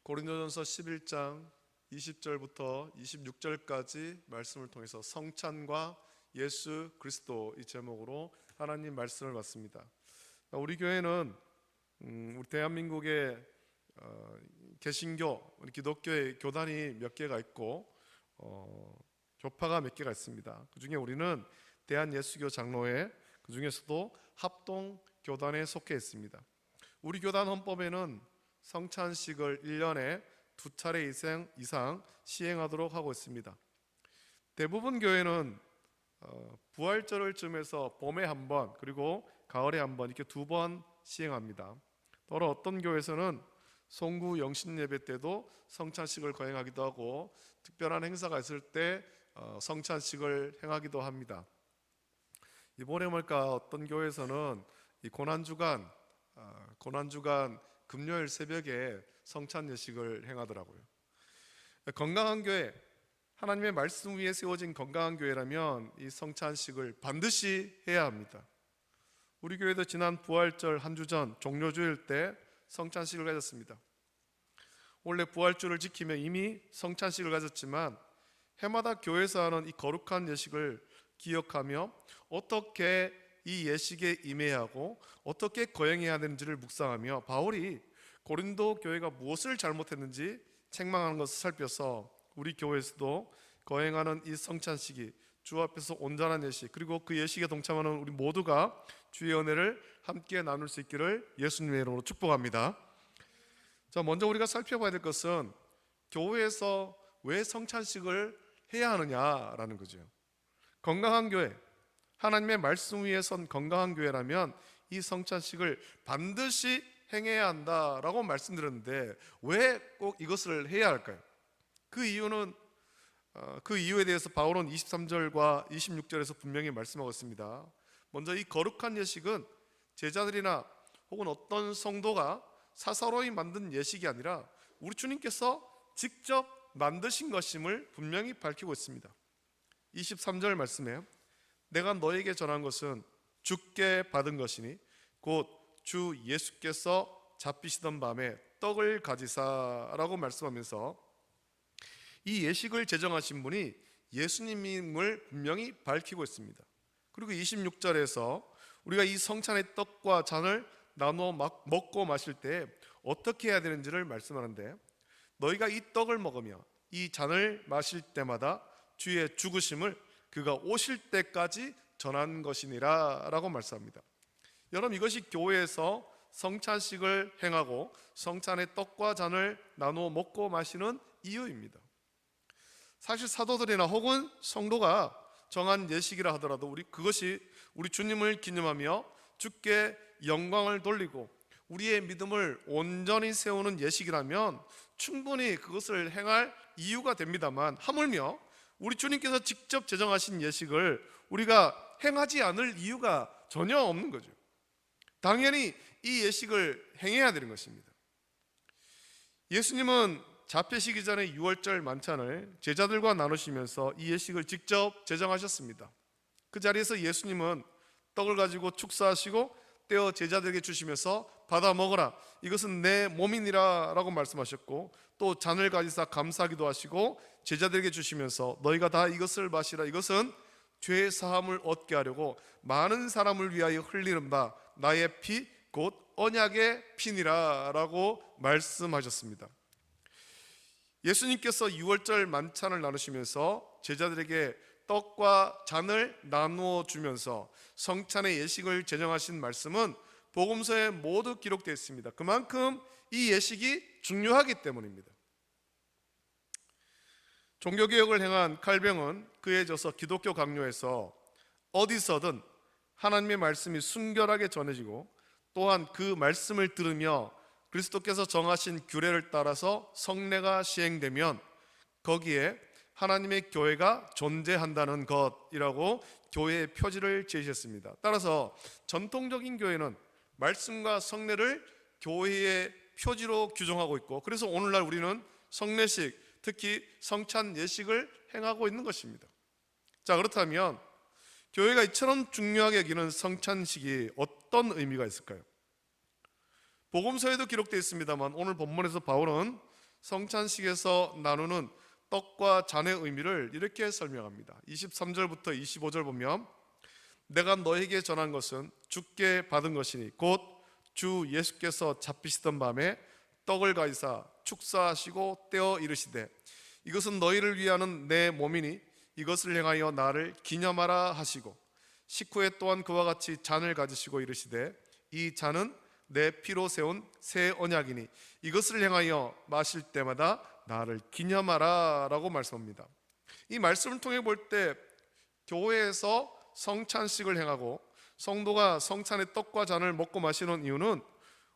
고린도전서 11장 20절부터 26절까지 말씀을 통해서 성찬과 예수 그리스도 이 제목으로 하나님 말씀을 받습니다. 우리 교회는 우리 대한민국의 개신교, 우리 기독교의 교단이 몇 개가 있고 교파가 몇 개가 있습니다. 그 중에 우리는 대한예수교 장로회, 그 중에서도 합동교단에 속해 있습니다. 우리 교단 헌법에는 성찬식을 1년에 2차례 이상 시행하도록 하고 있습니다. 대부분 교회는 부활절을 쯤에서 봄에 한 번, 그리고 가을에 한 번, 이렇게 2번 시행합니다. 또한 어떤 교회에서는 송구 영신 예배 때도 성찬식을 거행하기도 하고, 특별한 행사가 있을 때 성찬식을 행하기도 합니다. 이번에 어떤 교회에서는 이 고난주간 금요일 새벽에 성찬 예식을 행하더라고요. 건강한 교회, 하나님의 말씀 위에 세워진 건강한 교회라면 이 성찬식을 반드시 해야 합니다. 우리 교회도 지난 부활절 한 주 전 종료주일 때 성찬식을 가졌습니다. 원래 부활주를 지키며 이미 성찬식을 가졌지만 해마다 교회에서 하는 이 거룩한 예식을 기억하며 어떻게 이 예식에 임해야 하고 어떻게 거행해야 되는지를 묵상하며 바울이 고린도 교회가 무엇을 잘못했는지 책망하는 것을 살펴서 우리 교회에서도 거행하는 이 성찬식이 주 앞에서 온전한 예식, 그리고 그 예식에 동참하는 우리 모두가 주의 은혜를 함께 나눌 수 있기를 예수님의 이름으로 축복합니다. 자, 먼저 우리가 살펴봐야 될 것은 교회에서 왜 성찬식을 해야 하느냐라는 거죠. 건강한 교회, 하나님의 말씀 위에 선 건강한 교회라면 이 성찬식을 반드시 행해야 한다라고 말씀드렸는데 왜 꼭 이것을 해야 할까요? 그 이유에 대해서 바울은 23절과 26절에서 분명히 말씀하고 있습니다. 먼저 이 거룩한 예식은 제자들이나 혹은 어떤 성도가 사사로이 만든 예식이 아니라 우리 주님께서 직접 만드신 것임을 분명히 밝히고 있습니다. 23절 말씀에 내가 너에게 전한 것은 주께 받은 것이니 곧 주 예수께서 잡히시던 밤에 떡을 가지사라고 말씀하면서 이 예식을 제정하신 분이 예수님임을 분명히 밝히고 있습니다. 그리고 26절에서 우리가 이 성찬의 떡과 잔을 나누어 먹고 마실 때 어떻게 해야 되는지를 말씀하는데 너희가 이 떡을 먹으며 이 잔을 마실 때마다 주의 죽으심을 그가 오실 때까지 전한 것이니라 라고 말씀합니다. 여러분, 이것이 교회에서 성찬식을 행하고 성찬의 떡과 잔을 나누어 먹고 마시는 이유입니다. 사실 사도들이나 혹은 성도가 정한 예식이라 하더라도 그것이 우리 주님을 기념하며 주께 영광을 돌리고 우리의 믿음을 온전히 세우는 예식이라면 충분히 그것을 행할 이유가 됩니다만, 하물며 우리 주님께서 직접 제정하신 예식을 우리가 행하지 않을 이유가 전혀 없는 거죠. 당연히 이 예식을 행해야 되는 것입니다. 예수님은 잡히시기 전에 유월절 만찬을 제자들과 나누시면서 이 예식을 직접 제정하셨습니다. 그 자리에서 예수님은 떡을 가지고 축사하시고 떼어 제자들에게 주시면서 받아 먹어라, 이것은 내 몸이니라 라고 말씀하셨고, 또 잔을 가지사 감사하기도 하시고 제자들에게 주시면서 너희가 다 이것을 마시라, 이것은 죄 사함을 얻게 하려고 많은 사람을 위하여 흘리는 바 나의 피 곧 언약의 피니라 라고 말씀하셨습니다. 예수님께서 유월절 만찬을 나누시면서 제자들에게 떡과 잔을 나누어 주면서 성찬의 예식을 제정하신 말씀은 복음서에 모두 기록되어 있습니다. 그만큼 이 예식이 중요하기 때문입니다. 종교개혁을 행한 칼뱅은 그에 져서 기독교 강요에서 어디서든 하나님의 말씀이 순결하게 전해지고 또한 그 말씀을 들으며 그리스도께서 정하신 규례를 따라서 성례가 시행되면 거기에 하나님의 교회가 존재한다는 것이라고 교회의 표지를 제시했습니다. 따라서 전통적인 교회는 말씀과 성례를 교회의 표지로 규정하고 있고, 그래서 오늘날 우리는 성례식, 특히 성찬 예식을 행하고 있는 것입니다. 자, 그렇다면 교회가 이처럼 중요하게 여기는 성찬식이 어떤 의미가 있을까요? 복음서에도 기록되어 있습니다만 오늘 본문에서 바울은 성찬식에서 나누는 떡과 잔의 의미를 이렇게 설명합니다. 23절부터 25절 보면 내가 너에게 전한 것은 주께 받은 것이니 곧 주 예수께서 잡히시던 밤에 떡을 가지사 축사하시고 떼어 이르시되 이것은 너희를 위하는 내 몸이니 이것을 행하여 나를 기념하라 하시고 식후에 또한 그와 같이 잔을 가지시고 이르시되 이 잔은 내 피로 세운 새 언약이니 이것을 행하여 마실 때마다 나를 기념하라 라고 말씀합니다. 이 말씀을 통해 볼 때 교회에서 성찬식을 행하고 성도가 성찬의 떡과 잔을 먹고 마시는 이유는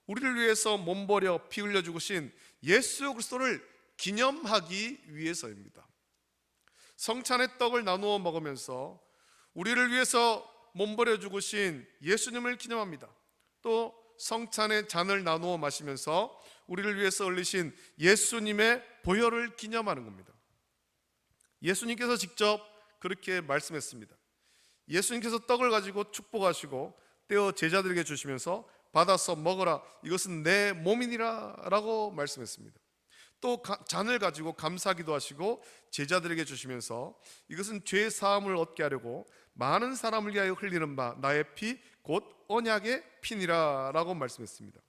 우리를 위해서 몸버려 피 흘려 죽으신 예수 그리스도를 기념하기 위해서입니다. 성찬의 떡을 나누어 먹으면서 우리를 위해서 몸버려 죽으신 예수님을 기념합니다. 또 성찬의 잔을 나누어 마시면서 우리를 위해서 흘리신 예수님의 보혈을 기념하는 겁니다. 예수님께서 직접 그렇게 말씀했습니다. 예수님께서 떡을 가지고 축복하시고 떼어 제자들에게 주시면서 받아서 먹어라 이것은 내 몸이니라 라고 말씀했습니다. 또 잔을 가지고 감사기도 하시고 제자들에게 주시면서 이것은 죄 사함을 얻게 하려고 많은 사람을 위하여 흘리는 바 나의 피 곧 언약의 피니라 라고 말씀했습니다.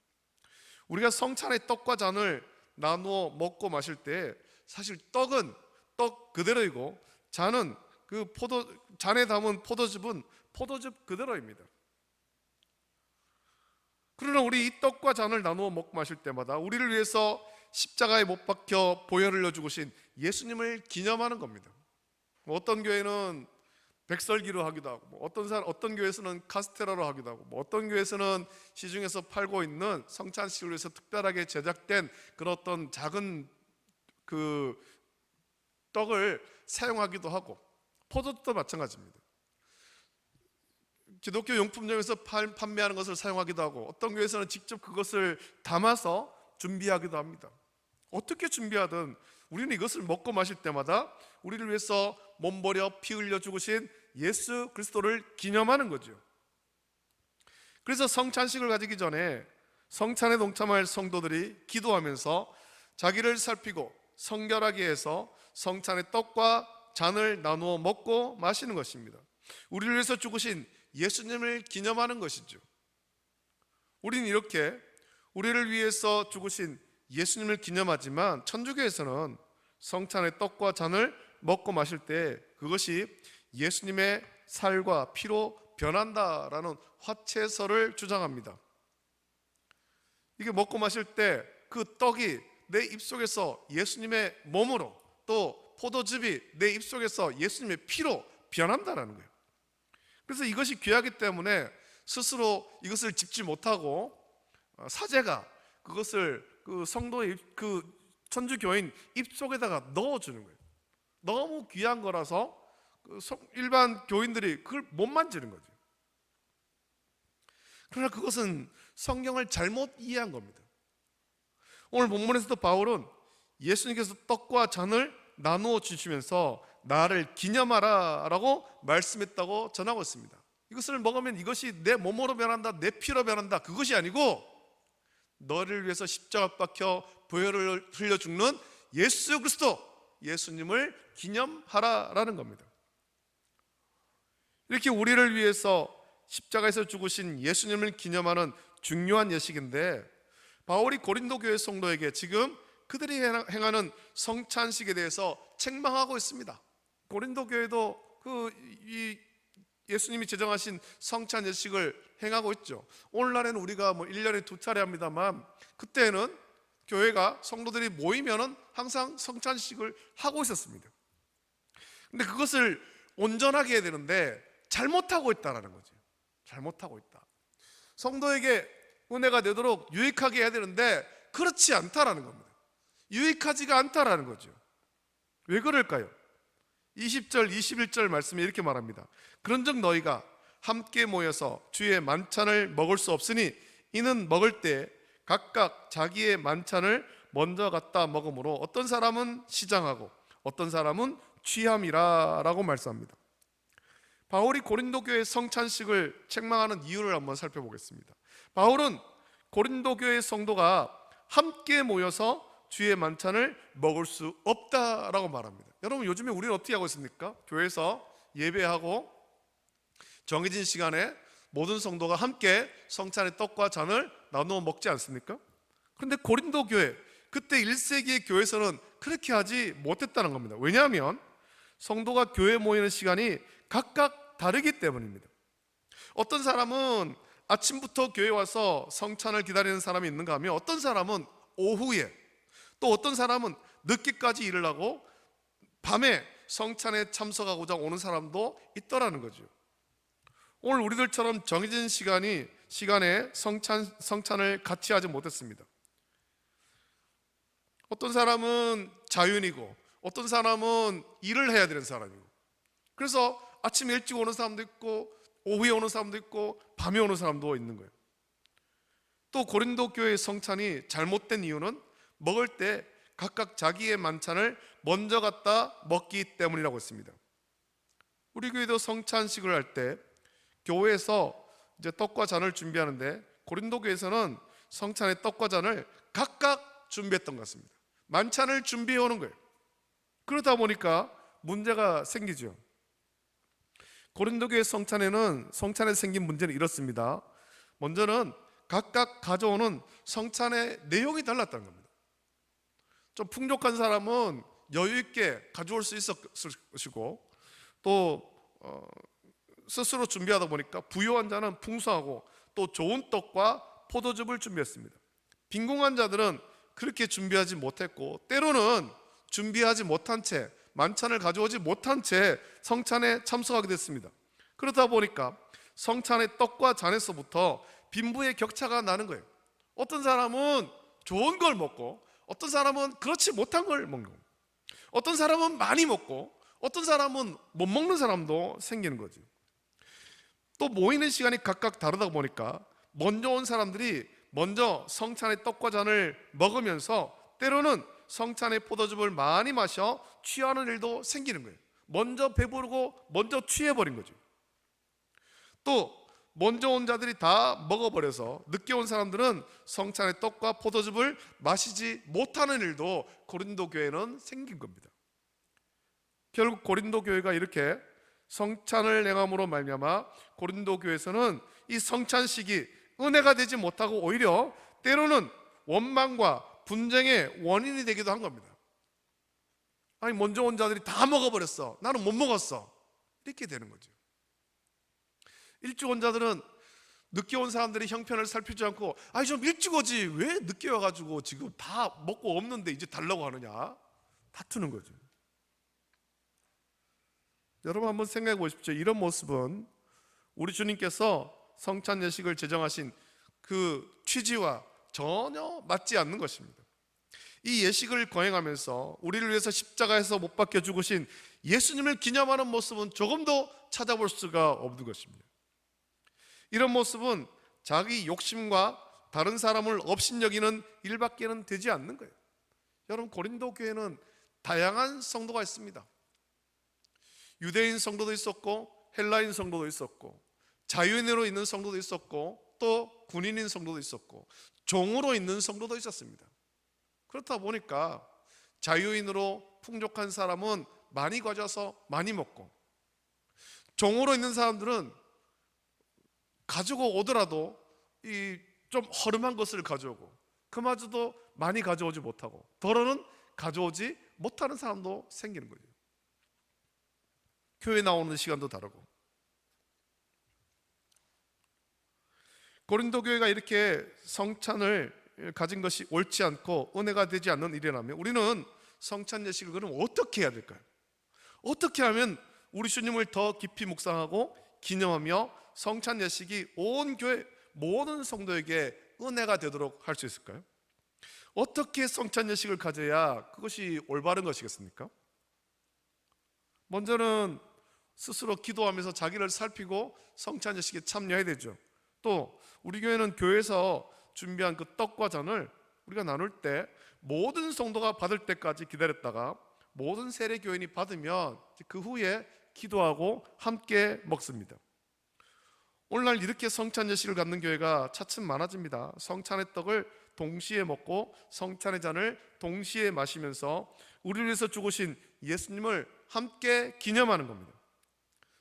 우리가 성찬의 떡과 잔을 나누어 먹고 마실 때 사실 떡은 떡 그대로이고 잔은 잔에 담은 포도즙은 포도즙 그대로입니다. 그러나 우리 이 떡과 잔을 나누어 먹고 마실 때마다 우리를 위해서 십자가에 못 박혀 보혈을 흘려 죽으신 예수님을 기념하는 겁니다. 어떤 교회는 백설기로 하기도 하고 어떤 교회에서는 카스테라로 하기도 하고 어떤 교회에서는 시중에서 팔고 있는 성찬식을 위해서 특별하게 제작된 그런 어떤 작은 떡을 사용하기도 하고 포도도 마찬가지입니다. 기독교 용품점에서 판매하는 것을 사용하기도 하고 어떤 교회에서는 직접 그것을 담아서 준비하기도 합니다. 어떻게 준비하든 우리는 이것을 먹고 마실 때마다 우리를 위해서 몸버려 피 흘려 죽으신 예수 그리스도를 기념하는 거죠. 그래서 성찬식을 가지기 전에 성찬에 동참할 성도들이 기도하면서 자기를 살피고 성결하게 해서 성찬의 떡과 잔을 나누어 먹고 마시는 것입니다. 우리를 위해서 죽으신 예수님을 기념하는 것이죠. 우리는 이렇게 우리를 위해서 죽으신 예수님을 기념하지만 천주교에서는 성찬의 떡과 잔을 먹고 마실 때 그것이 예수님의 살과 피로 변한다라는 화채설을 주장합니다. 이게 먹고 마실 때 그 떡이 내 입속에서 예수님의 몸으로 또 포도즙이 내 입속에서 예수님의 피로 변한다라는 거예요. 그래서 이것이 귀하기 때문에 스스로 이것을 집지 못하고 사제가 그것을 성도의 천주교인 입속에다가 넣어주는 거예요. 너무 귀한 거라서 일반 교인들이 그걸 못 만지는 거죠. 그러나 그것은 성경을 잘못 이해한 겁니다. 오늘 본문에서도 바울은 예수님께서 떡과 잔을 나누어 주시면서 나를 기념하라 라고 말씀했다고 전하고 있습니다. 이것을 먹으면 이것이 내 몸으로 변한다, 내 피로 변한다, 그것이 아니고 너를 위해서 십자가 박혀 보혈을 흘려 죽는 예수 그리스도, 예수님을 기념하라라는 겁니다. 이렇게 우리를 위해서 십자가에서 죽으신 예수님을 기념하는 중요한 예식인데 바울이 고린도 교회 성도에게 지금 그들이 행하는 성찬식에 대해서 책망하고 있습니다. 고린도 교회도 예수님이 제정하신 성찬 예식을 행하고 있죠. 오늘날에는 우리가 1년에 2차례 합니다만 그때는 교회가 성도들이 모이면은 항상 성찬식을 하고 있었습니다. 근데 그것을 온전하게 해야 되는데 잘못하고 있다라는 거죠. 잘못하고 있다. 성도에게 은혜가 되도록 유익하게 해야 되는데 그렇지 않다라는 겁니다. 유익하지가 않다라는 거죠. 왜 그럴까요? 20절, 21절 말씀에 이렇게 말합니다. 그런즉 너희가 함께 모여서 주의 만찬을 먹을 수 없으니 이는 먹을 때 각각 자기의 만찬을 먼저 갖다 먹으므로 어떤 사람은 시장하고 어떤 사람은 취함이라 라고 말씀합니다. 바울이 고린도 교회 성찬식을 책망하는 이유를 한번 살펴보겠습니다. 바울은 고린도 교회 성도가 함께 모여서 주의 만찬을 먹을 수 없다라고 말합니다. 여러분, 요즘에 우리는 어떻게 하고 있습니까? 교회에서 예배하고 정해진 시간에 모든 성도가 함께 성찬의 떡과 잔을 나누어 먹지 않습니까? 그런데 고린도 교회, 그때 1세기의 교회에서는 그렇게 하지 못했다는 겁니다. 왜냐하면 성도가 교회에 모이는 시간이 각각 다르기 때문입니다. 어떤 사람은 아침부터 교회에 와서 성찬을 기다리는 사람이 있는가 하면, 어떤 사람은 오후에, 또 어떤 사람은 늦게까지 일을 하고 밤에 성찬에 참석하고자 오는 사람도 있더라는 거죠. 오늘 우리들처럼 정해진 시간에 성찬을 같이 하지 못했습니다. 어떤 사람은 자윤이고 어떤 사람은 일을 해야 되는 사람이고, 그래서 아침에 일찍 오는 사람도 있고 오후에 오는 사람도 있고 밤에 오는 사람도 있는 거예요. 또 고린도 교회의 성찬이 잘못된 이유는 먹을 때 각각 자기의 만찬을 먼저 갖다 먹기 때문이라고 했습니다. 우리 교회도 성찬식을 할 때 교회에서 이제 떡과 잔을 준비하는데, 고린도 교회에서는 성찬의 떡과 잔을 각각 준비했던 것 같습니다. 만찬을 준비해 오는 거예요. 그러다 보니까 문제가 생기죠. 고린도 교회 성찬에 생긴 문제는 이렇습니다. 먼저는 각각 가져오는 성찬의 내용이 달랐다는 겁니다. 좀 풍족한 사람은 여유 있게 가져올 수 있었을 것이고, 또 스스로 준비하다 보니까 부유한 자는 풍성하고 또 좋은 떡과 포도즙을 준비했습니다. 빈궁한 자들은 그렇게 준비하지 못했고, 때로는 준비하지 못한 채, 만찬을 가져오지 못한 채 성찬에 참석하게 됐습니다. 그러다 보니까 성찬의 떡과 잔에서부터 빈부의 격차가 나는 거예요. 어떤 사람은 좋은 걸 먹고 어떤 사람은 그렇지 못한 걸 먹는 거예요. 어떤 사람은 많이 먹고 어떤 사람은 못 먹는 사람도 생기는 거죠. 또 모이는 시간이 각각 다르다 보니까 먼저 온 사람들이 먼저 성찬의 떡과 잔을 먹으면서 때로는 성찬의 포도즙을 많이 마셔 취하는 일도 생기는 거예요. 먼저 배부르고 먼저 취해버린 거죠. 또 먼저 온 자들이 다 먹어버려서 늦게 온 사람들은 성찬의 떡과 포도즙을 마시지 못하는 일도 고린도 교회는 생긴 겁니다. 결국 고린도 교회가 이렇게 성찬을 행함으로 말미암아 고린도 교회에서는 이 성찬식이 은혜가 되지 못하고 오히려 때로는 원망과 분쟁의 원인이 되기도 한 겁니다. 아니, 먼저 온 자들이 다 먹어버렸어, 나는 못 먹었어, 이렇게 되는 거죠. 일찍 온 자들은 늦게 온 사람들이 형편을 살피지 않고, 아니 좀 일찍 오지 왜 늦게 와가지고 지금 다 먹고 없는데 이제 달라고 하느냐, 다투는 거죠. 여러분 한번 생각해 보십시오. 이런 모습은 우리 주님께서 성찬 예식을 제정하신 그 취지와 전혀 맞지 않는 것입니다. 이 예식을 거행하면서 우리를 위해서 십자가에서 못 박혀 죽으신 예수님을 기념하는 모습은 조금도 찾아볼 수가 없는 것입니다. 이런 모습은 자기 욕심과 다른 사람을 업신여기는 일밖에는 되지 않는 거예요. 여러분, 고린도 교회는 다양한 성도가 있습니다. 유대인 성도도 있었고 헬라인 성도도 있었고 자유인으로 있는 성도도 있었고 또 군인인 성도도 있었고 종으로 있는 성도도 있었습니다. 그렇다 보니까 자유인으로 풍족한 사람은 많이 가져서 많이 먹고, 종으로 있는 사람들은 가지고 오더라도 이 좀 허름한 것을 가져오고 그마저도 많이 가져오지 못하고 더러는 가져오지 못하는 사람도 생기는 거죠. 교회 나오는 시간도 다르고. 고린도 교회가 이렇게 성찬을 가진 것이 옳지 않고 은혜가 되지 않는 일이라면 우리는 성찬 예식을 그럼 어떻게 해야 될까요? 어떻게 하면 우리 주님을 더 깊이 묵상하고 기념하며 성찬 예식이 온 교회 모든 성도에게 은혜가 되도록 할 수 있을까요? 어떻게 성찬 예식을 가져야 그것이 올바른 것이겠습니까? 먼저는 스스로 기도하면서 자기를 살피고 성찬 예식에 참여해야 되죠. 또 우리 교회는 교회에서 준비한 그 떡과 잔을 우리가 나눌 때 모든 성도가 받을 때까지 기다렸다가 모든 세례 교인이 받으면 그 후에 기도하고 함께 먹습니다. 오늘날 이렇게 성찬 예식을 갖는 교회가 차츰 많아집니다. 성찬의 떡을 동시에 먹고 성찬의 잔을 동시에 마시면서 우리를 위해서 죽으신 예수님을 함께 기념하는 겁니다.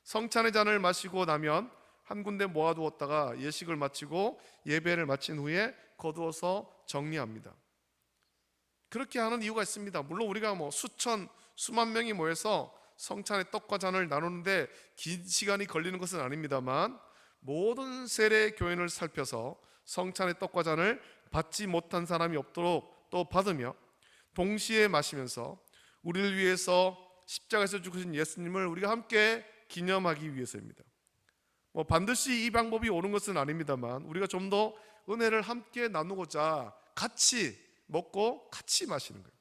성찬의 잔을 마시고 나면 한 군데 모아두었다가 예식을 마치고 예배를 마친 후에 거두어서 정리합니다. 그렇게 하는 이유가 있습니다. 물론 우리가 수천 수만 명이 모여서 성찬의 떡과 잔을 나누는데 긴 시간이 걸리는 것은 아닙니다만, 모든 세례 교인을 살펴서 성찬의 떡과 잔을 받지 못한 사람이 없도록 또 받으며 동시에 마시면서 우리를 위해서 십자가에서 죽으신 예수님을 우리가 함께 기념하기 위해서입니다. 반드시 이 방법이 옳은 것은 아닙니다만, 우리가 좀 더 은혜를 함께 나누고자 같이 먹고 같이 마시는 거예요.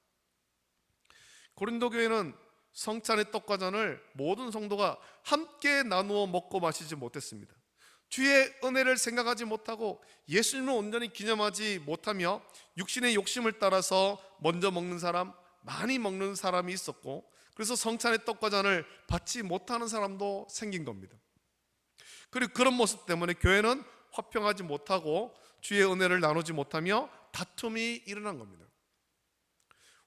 고린도 교회는 성찬의 떡과 잔을 모든 성도가 함께 나누어 먹고 마시지 못했습니다. 주의 은혜를 생각하지 못하고 예수님을 온전히 기념하지 못하며 육신의 욕심을 따라서 먼저 먹는 사람, 많이 먹는 사람이 있었고, 그래서 성찬의 떡과 잔을 받지 못하는 사람도 생긴 겁니다. 그리고 그런 모습 때문에 교회는 화평하지 못하고 주의 은혜를 나누지 못하며 다툼이 일어난 겁니다.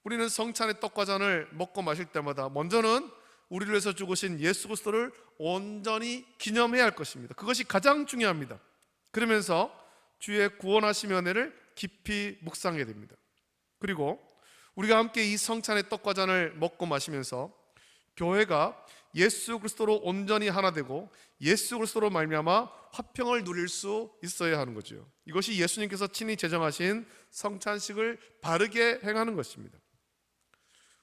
우리는 성찬의 떡과 잔을 먹고 마실 때마다 먼저는 우리를 위해서 죽으신 예수 그리스도를 온전히 기념해야 할 것입니다. 그것이 가장 중요합니다. 그러면서 주의 구원하심의 은혜를 깊이 묵상해야 됩니다. 그리고 우리가 함께 이 성찬의 떡과 잔을 먹고 마시면서 교회가 예수 그리스도로 온전히 하나 되고 예수 그리스도로 말미암아 화평을 누릴 수 있어야 하는 거죠. 이것이 예수님께서 친히 제정하신 성찬식을 바르게 행하는 것입니다.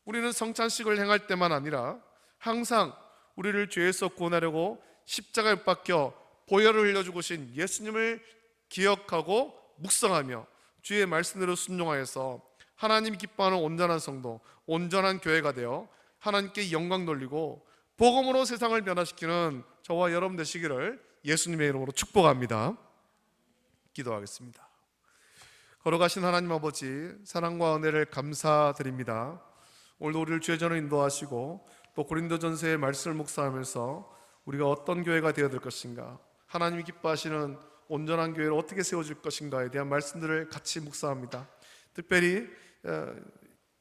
우리는 성찬식을 행할 때만 아니라 항상 우리를 죄에서 구원하려고 십자가에 못 박혀 보혈을 흘려 죽으신 예수님을 기억하고 묵상하며 주의 말씀대로 순종하여서 하나님이 기뻐하는 온전한 성도, 온전한 교회가 되어 하나님께 영광 돌리고 복음으로 세상을 변화시키는 저와 여러분 되시기를 예수님의 이름으로 축복합니다. 기도하겠습니다. 걸어가신 하나님 아버지, 사랑과 은혜를 감사드립니다. 오늘도 우리를 주의 전으로 인도하시고 또 고린도전서의 말씀을 묵상하면서 우리가 어떤 교회가 되어야 될 것인가, 하나님이 기뻐하시는 온전한 교회를 어떻게 세워줄 것인가에 대한 말씀들을 같이 묵상합니다. 특별히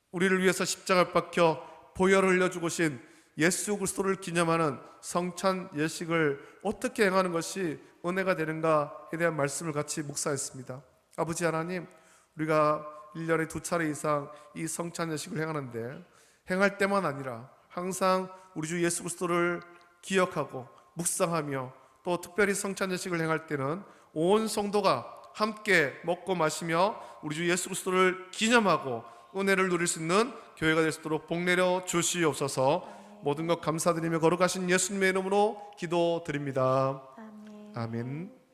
우리를 위해서 십자가에 박혀 보혈을 흘려 죽으신 예수 그리스도를 기념하는 성찬 예식을 어떻게 행하는 것이 은혜가 되는가에 대한 말씀을 같이 묵상했습니다. 아버지 하나님, 우리가 1년에 2차례 이상 이 성찬 예식을 행하는데 행할 때만 아니라 항상 우리 주 예수 그리스도를 기억하고 묵상하며 또 특별히 성찬 예식을 행할 때는 온 성도가 함께 먹고 마시며 우리 주 예수 그리스도를 기념하고 은혜를 누릴 수 있는 교회가 될 수 있도록 복 내려 주시옵소서. 모든 것 감사드리며 거룩하신 예수님의 이름으로 기도드립니다. 아멘.